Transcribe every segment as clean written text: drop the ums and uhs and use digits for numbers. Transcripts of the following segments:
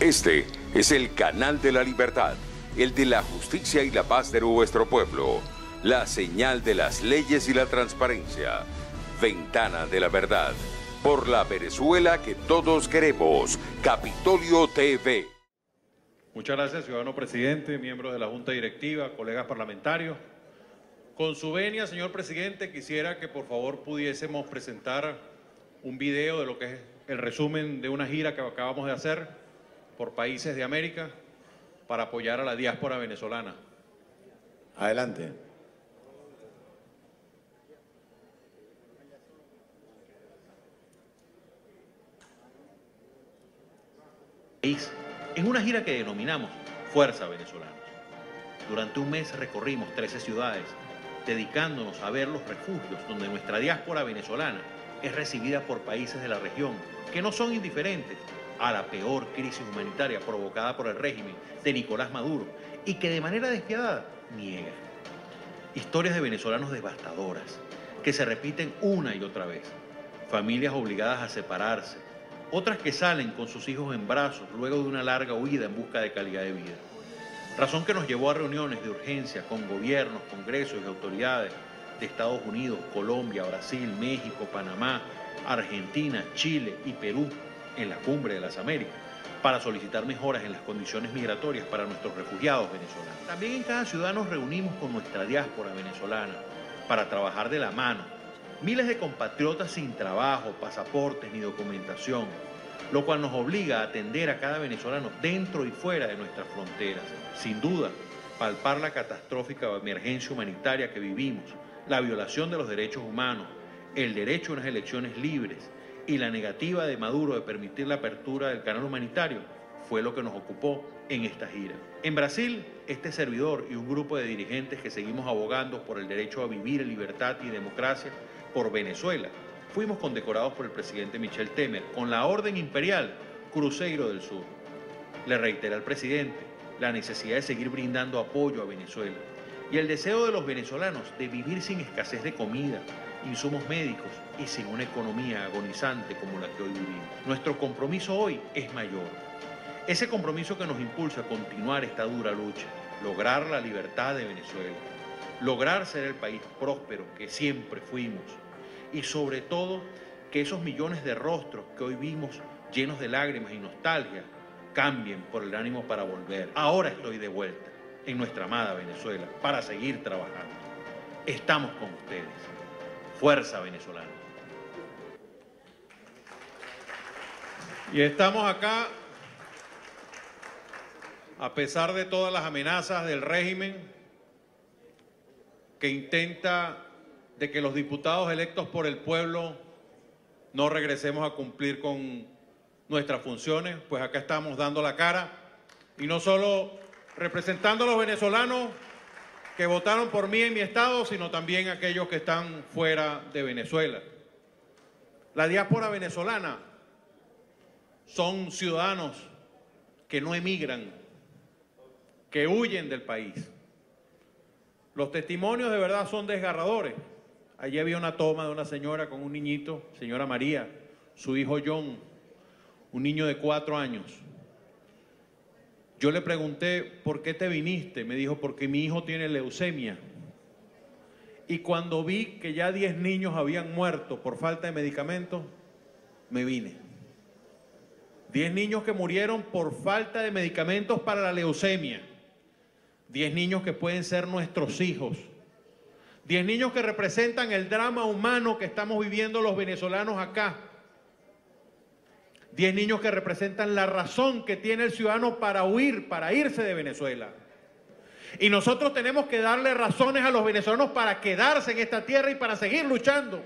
Este es el canal de la libertad, el de la justicia y la paz de nuestro pueblo, la señal de las leyes y la transparencia, Ventana de la Verdad, por la Venezuela que todos queremos, Capitolio TV. Muchas gracias, ciudadano presidente, miembros de la Junta Directiva, colegas parlamentarios. Con su venia, señor presidente, quisiera que por favor pudiésemos presentar un video de lo que es el resumen de una gira que acabamos de hacer por países de América para apoyar a la diáspora venezolana. Adelante. En una gira que denominamos Fuerza Venezolanos. Durante un mes recorrimos 13 ciudades, dedicándonos a ver los refugios donde nuestra diáspora venezolana es recibida por países de la región que no son indiferentes a la peor crisis humanitaria provocada por el régimen de Nicolás Maduro y que de manera despiadada niega. Historias de venezolanos devastadoras que se repiten una y otra vez. Familias obligadas a separarse, otras que salen con sus hijos en brazos luego de una larga huida en busca de calidad de vida. Razón que nos llevó a reuniones de urgencia con gobiernos, congresos y autoridades de Estados Unidos, Colombia, Brasil, México, Panamá, Argentina, Chile y Perú en la Cumbre de las Américas para solicitar mejoras en las condiciones migratorias para nuestros refugiados venezolanos. También en cada ciudad nos reunimos con nuestra diáspora venezolana para trabajar de la mano. Miles de compatriotas sin trabajo, pasaportes ni documentación, lo cual nos obliga a atender a cada venezolano dentro y fuera de nuestras fronteras. Sin duda, palpar la catastrófica emergencia humanitaria que vivimos, la violación de los derechos humanos, el derecho a unas elecciones libres y la negativa de Maduro de permitir la apertura del canal humanitario fue lo que nos ocupó en esta gira. En Brasil, este servidor y un grupo de dirigentes que seguimos abogando por el derecho a vivir en libertad y democracia por Venezuela, fuimos condecorados por el presidente Michel Temer con la Orden Imperial Cruzeiro del Sur. Le reitera al presidente la necesidad de seguir brindando apoyo a Venezuela y el deseo de los venezolanos de vivir sin escasez de comida, insumos médicos y sin una economía agonizante como la que hoy vivimos. Nuestro compromiso hoy es mayor. Ese compromiso que nos impulsa a continuar esta dura lucha, lograr la libertad de Venezuela, lograr ser el país próspero que siempre fuimos y sobre todo que esos millones de rostros que hoy vimos llenos de lágrimas y nostalgia cambien por el ánimo para volver. Ahora estoy de vuelta en nuestra amada Venezuela para seguir trabajando. Estamos con ustedes. Fuerza Venezolana. Y estamos acá a pesar de todas las amenazas del régimen que intenta de que los diputados electos por el pueblo no regresemos a cumplir con nuestras funciones, pues acá estamos dando la cara y no solo representando a los venezolanos que votaron por mí en mi estado, sino también aquellos que están fuera de Venezuela. La diáspora venezolana son ciudadanos que no emigran, que huyen del país. Los testimonios de verdad son desgarradores. Allí había una toma de una señora con un niñito, señora María, su hijo John, un niño de 4 años. Yo le pregunté, ¿por qué te viniste? Me dijo, porque mi hijo tiene leucemia. Y cuando vi que ya 10 niños habían muerto por falta de medicamentos, me vine. 10 niños que murieron por falta de medicamentos para la leucemia. 10 niños que pueden ser nuestros hijos. 10 niños que representan el drama humano que estamos viviendo los venezolanos acá. 10 niños que representan la razón que tiene el ciudadano para huir, para irse de Venezuela. Y nosotros tenemos que darle razones a los venezolanos para quedarse en esta tierra y para seguir luchando.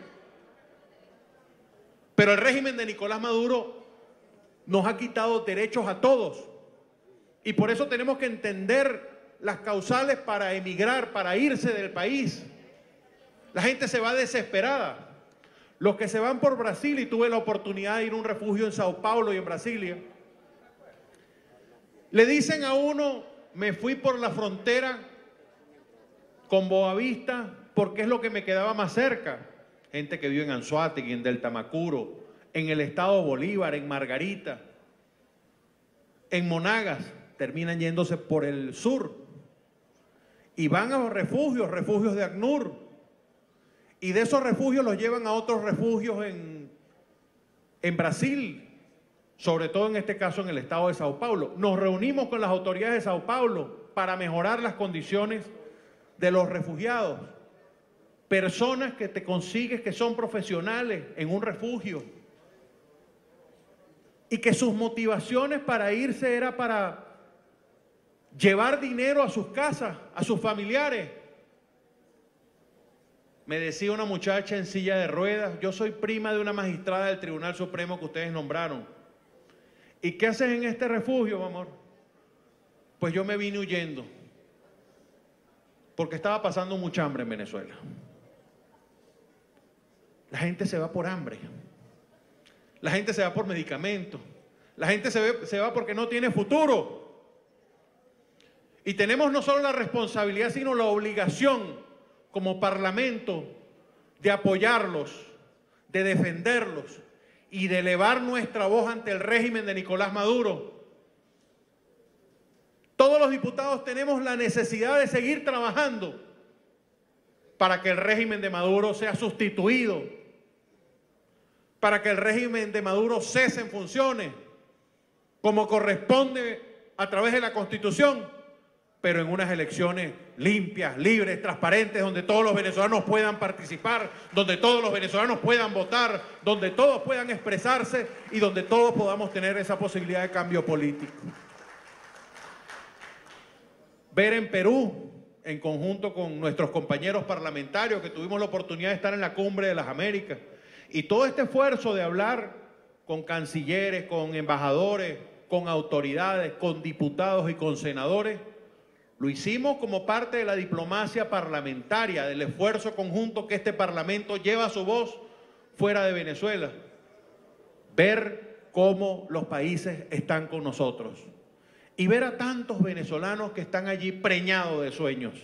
Pero el régimen de Nicolás Maduro nos ha quitado derechos a todos. Y por eso tenemos que entender las causales para emigrar, para irse del país. La gente se va desesperada. Los que se van por Brasil, y tuve la oportunidad de ir a un refugio en Sao Paulo y en Brasilia, le dicen a uno, me fui por la frontera con Boavista porque es lo que me quedaba más cerca. Gente que vive en Anzoátegui, en Delta Macuro, en el estado Bolívar, en Margarita, en Monagas, terminan yéndose por el sur y van a los refugios de ACNUR, y de esos refugios los llevan a otros refugios en Brasil, sobre todo en este caso en el estado de Sao Paulo. Nos reunimos con las autoridades de Sao Paulo para mejorar las condiciones de los refugiados. Personas que te consigues que son profesionales en un refugio y que sus motivaciones para irse era para llevar dinero a sus casas, a sus familiares. Me decía una muchacha en silla de ruedas: yo soy prima de una magistrada del Tribunal Supremo que ustedes nombraron. ¿Y qué haces en este refugio, mi amor? Pues yo me vine huyendo, porque estaba pasando mucha hambre en Venezuela. La gente se va por hambre. La gente se va por medicamentos. La gente se va porque no tiene futuro. Y tenemos no solo la responsabilidad, sino la obligación como Parlamento de apoyarlos, de defenderlos y de elevar nuestra voz ante el régimen de Nicolás Maduro. Todos los diputados tenemos la necesidad de seguir trabajando para que el régimen de Maduro sea sustituido, para que el régimen de Maduro cese en funciones, como corresponde a través de la Constitución, pero en unas elecciones limpias, libres, transparentes, donde todos los venezolanos puedan participar, donde todos los venezolanos puedan votar, donde todos puedan expresarse y donde todos podamos tener esa posibilidad de cambio político. Ver en Perú, en conjunto con nuestros compañeros parlamentarios que tuvimos la oportunidad de estar en la Cumbre de las Américas, y todo este esfuerzo de hablar con cancilleres, con embajadores, con autoridades, con diputados y con senadores, lo hicimos como parte de la diplomacia parlamentaria, del esfuerzo conjunto que este Parlamento lleva su voz fuera de Venezuela. Ver cómo los países están con nosotros y ver a tantos venezolanos que están allí preñados de sueños,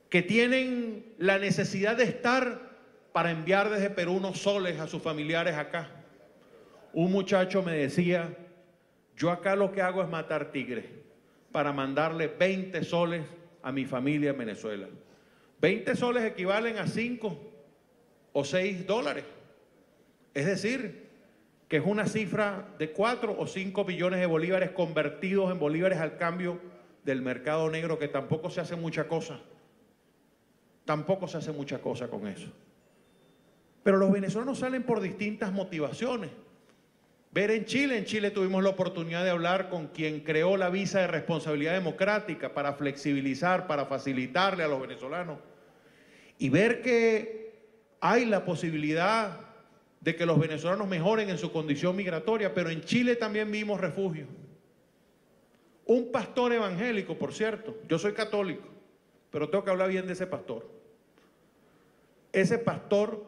que tienen la necesidad de estar para enviar desde Perú unos soles a sus familiares acá. Un muchacho me decía: yo acá lo que hago es matar tigres para mandarle 20 soles a mi familia en Venezuela. 20 soles equivalen a 5 o 6 dólares. Es decir, que es una cifra de 4 o 5 billones de bolívares convertidos en bolívares al cambio del mercado negro, que tampoco se hace mucha cosa. Tampoco se hace mucha cosa con eso. Pero los venezolanos salen por distintas motivaciones. Ver en Chile tuvimos la oportunidad de hablar con quien creó la visa de responsabilidad democrática para flexibilizar, para facilitarle a los venezolanos. Y ver que hay la posibilidad de que los venezolanos mejoren en su condición migratoria, pero en Chile también vimos refugio. Un pastor evangélico, por cierto, yo soy católico, pero tengo que hablar bien de ese pastor. Ese pastor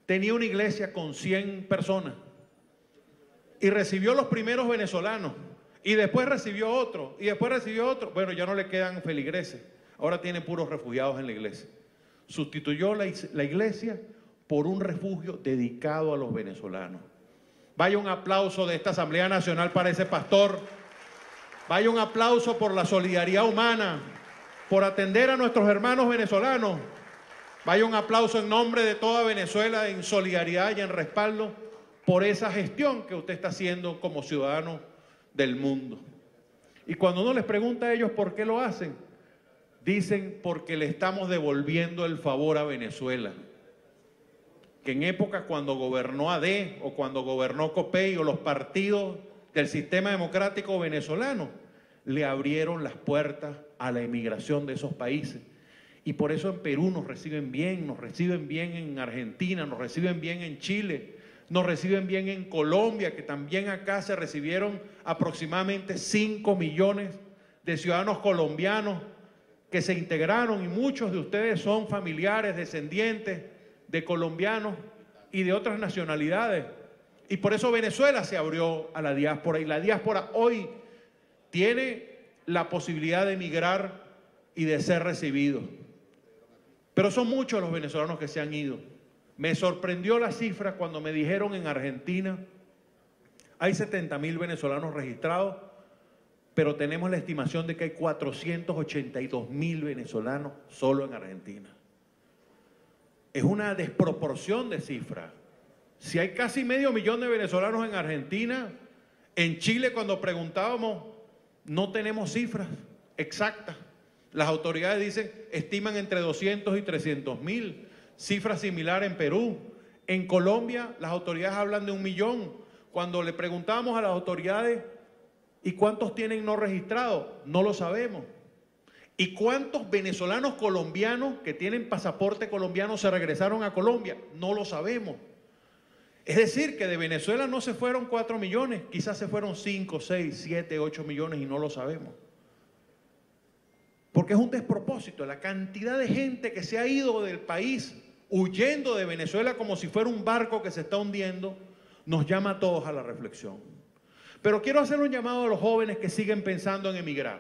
tenía una iglesia con 100 personas y recibió los primeros venezolanos y después recibió otro y después recibió otro. Bueno, ya no le quedan feligreses, ahora tiene puros refugiados en la iglesia. Sustituyó la iglesia por un refugio dedicado a los venezolanos. Vaya un aplauso de esta Asamblea Nacional para ese pastor. Vaya un aplauso por la solidaridad humana, por atender a nuestros hermanos venezolanos. Vaya un aplauso en nombre de toda Venezuela en solidaridad y en respaldo por esa gestión que usted está haciendo como ciudadano del mundo. Y cuando uno les pregunta a ellos por qué lo hacen, dicen: porque le estamos devolviendo el favor a Venezuela. Que en épocas cuando gobernó AD o cuando gobernó COPEI o los partidos del sistema democrático venezolano, le abrieron las puertas a la emigración de esos países. Y por eso en Perú nos reciben bien en Argentina, nos reciben bien en Chile, nos reciben bien en Colombia, que también acá se recibieron aproximadamente 5 millones de ciudadanos colombianos que se integraron, y muchos de ustedes son familiares, descendientes de colombianos y de otras nacionalidades. Y por eso Venezuela se abrió a la diáspora, y la diáspora hoy tiene la posibilidad de emigrar y de ser recibido. Pero son muchos los venezolanos que se han ido. Me sorprendió la cifra cuando me dijeron en Argentina: Hay 70.000 venezolanos registrados, pero tenemos la estimación de que hay 482.000 venezolanos solo en Argentina. Es una desproporción de cifras. Si hay casi 500.000 de venezolanos en Argentina, en Chile cuando preguntábamos no tenemos cifras exactas. Las autoridades dicen, estiman entre 200 y 300.000, cifra similar en Perú. En Colombia las autoridades hablan de 1 millón. Cuando le preguntábamos a las autoridades, ¿y cuántos tienen no registrados? No lo sabemos. ¿Y cuántos venezolanos colombianos que tienen pasaporte colombiano se regresaron a Colombia? No lo sabemos. Es decir, que de Venezuela no se fueron 4 millones, quizás se fueron 5, 6, 7, 8 millones y no lo sabemos. Porque es un despropósito la cantidad de gente que se ha ido del país huyendo de Venezuela como si fuera un barco que se está hundiendo, nos llama a todos a la reflexión. Pero quiero hacer un llamado a los jóvenes que siguen pensando en emigrar.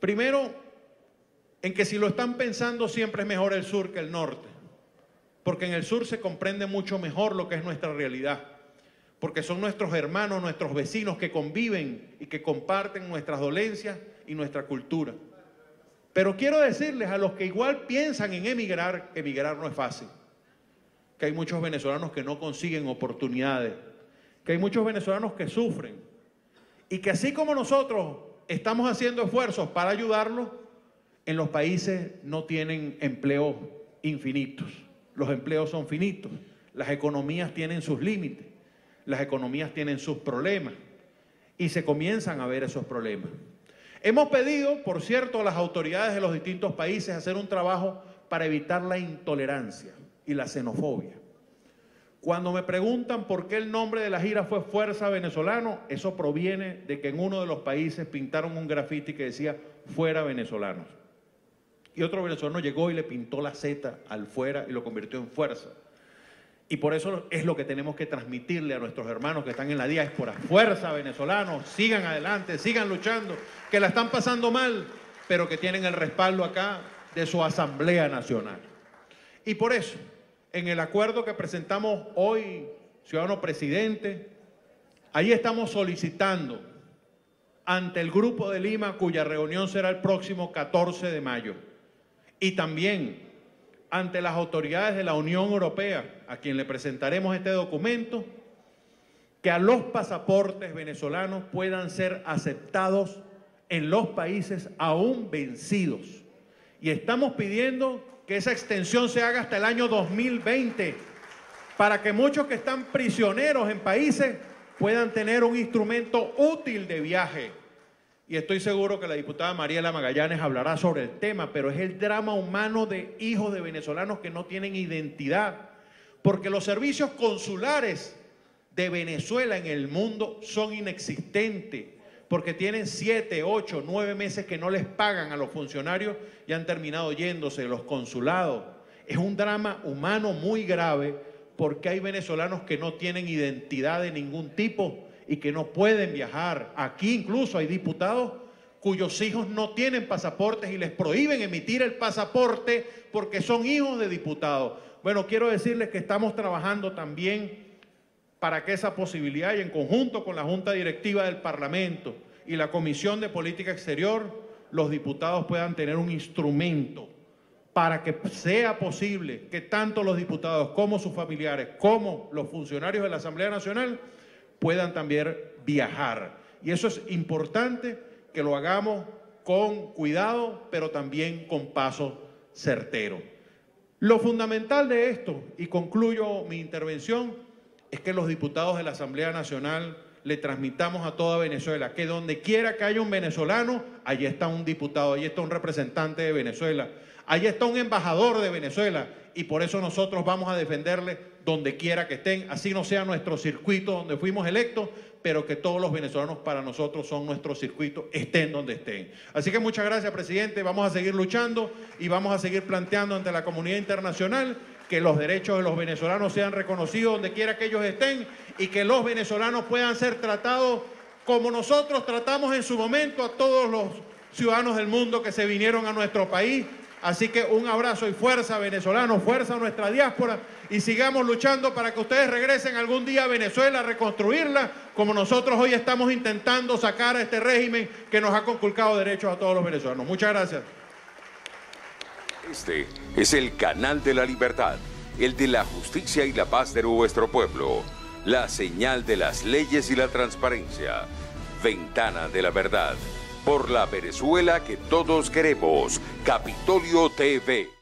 Primero, en que si lo están pensando siempre es mejor el sur que el norte, porque en el sur se comprende mucho mejor lo que es nuestra realidad, porque son nuestros hermanos, nuestros vecinos que conviven y que comparten nuestras dolencias y nuestra cultura. Pero quiero decirles a los que igual piensan en emigrar, que emigrar no es fácil, que hay muchos venezolanos que no consiguen oportunidades, que hay muchos venezolanos que sufren y que así como nosotros estamos haciendo esfuerzos para ayudarlos, en los países no tienen empleos infinitos. Los empleos son finitos. Las economías tienen sus límites. Las economías tienen sus problemas. Y se comienzan a ver esos problemas. Hemos pedido, por cierto, a las autoridades de los distintos países hacer un trabajo para evitar la intolerancia y la xenofobia. Cuando me preguntan por qué el nombre de la gira fue Fuerza Venezolano, eso proviene de que en uno de los países pintaron un grafiti que decía Fuera Venezolanos. Y otro venezolano llegó y le pintó la Z al fuera y lo convirtió en Fuerza. Y por eso es lo que tenemos que transmitirle a nuestros hermanos que están en la diáspora. Fuerza venezolanos, sigan adelante, sigan luchando, que la están pasando mal, pero que tienen el respaldo acá de su Asamblea Nacional. Y por eso, en el acuerdo que presentamos hoy, ciudadano presidente, ahí estamos solicitando ante el Grupo de Lima, cuya reunión será el próximo 14 de mayo, y también ante las autoridades de la Unión Europea, a quien le presentaremos este documento, que a los pasaportes venezolanos puedan ser aceptados en los países aún vencidos. Y estamos pidiendo que esa extensión se haga hasta el año 2020, para que muchos que están prisioneros en países puedan tener un instrumento útil de viaje. Y estoy seguro que la diputada Mariela Magallanes hablará sobre el tema, pero es el drama humano de hijos de venezolanos que no tienen identidad, porque los servicios consulares de Venezuela en el mundo son inexistentes, porque tienen 7, 8, 9 meses que no les pagan a los funcionarios y han terminado yéndose de los consulados. Es un drama humano muy grave porque hay venezolanos que no tienen identidad de ningún tipo y que no pueden viajar. Aquí incluso hay diputados cuyos hijos no tienen pasaportes y les prohíben emitir el pasaporte porque son hijos de diputados. Bueno, quiero decirles que estamos trabajando también para que esa posibilidad, y en conjunto con la Junta Directiva del Parlamento y la Comisión de Política Exterior, los diputados puedan tener un instrumento para que sea posible que tanto los diputados como sus familiares, como los funcionarios de la Asamblea Nacional, puedan también viajar. Y eso es importante que lo hagamos con cuidado, pero también con paso certero. Lo fundamental de esto, y concluyo mi intervención, es que los diputados de la Asamblea Nacional le transmitamos a toda Venezuela que donde quiera que haya un venezolano, allí está un diputado, allí está un representante de Venezuela, allí está un embajador de Venezuela, y por eso nosotros vamos a defenderle donde quiera que estén, así no sea nuestro circuito donde fuimos electos, pero que todos los venezolanos para nosotros son nuestro circuito, estén donde estén. Así que muchas gracias, presidente, vamos a seguir luchando y vamos a seguir planteando ante la comunidad internacional que los derechos de los venezolanos sean reconocidos donde quiera que ellos estén y que los venezolanos puedan ser tratados como nosotros tratamos en su momento a todos los ciudadanos del mundo que se vinieron a nuestro país Así que un abrazo y fuerza, venezolanos, fuerza a nuestra diáspora y sigamos luchando para que ustedes regresen algún día a Venezuela a reconstruirla, como nosotros hoy estamos intentando sacar a este régimen que nos ha conculcado derechos a todos los venezolanos. Muchas gracias. Este es el canal de la libertad, el de la justicia y la paz de nuestro pueblo, la señal de las leyes y la transparencia, Ventana de la Verdad, por la Venezuela que todos queremos, Capitolio TV.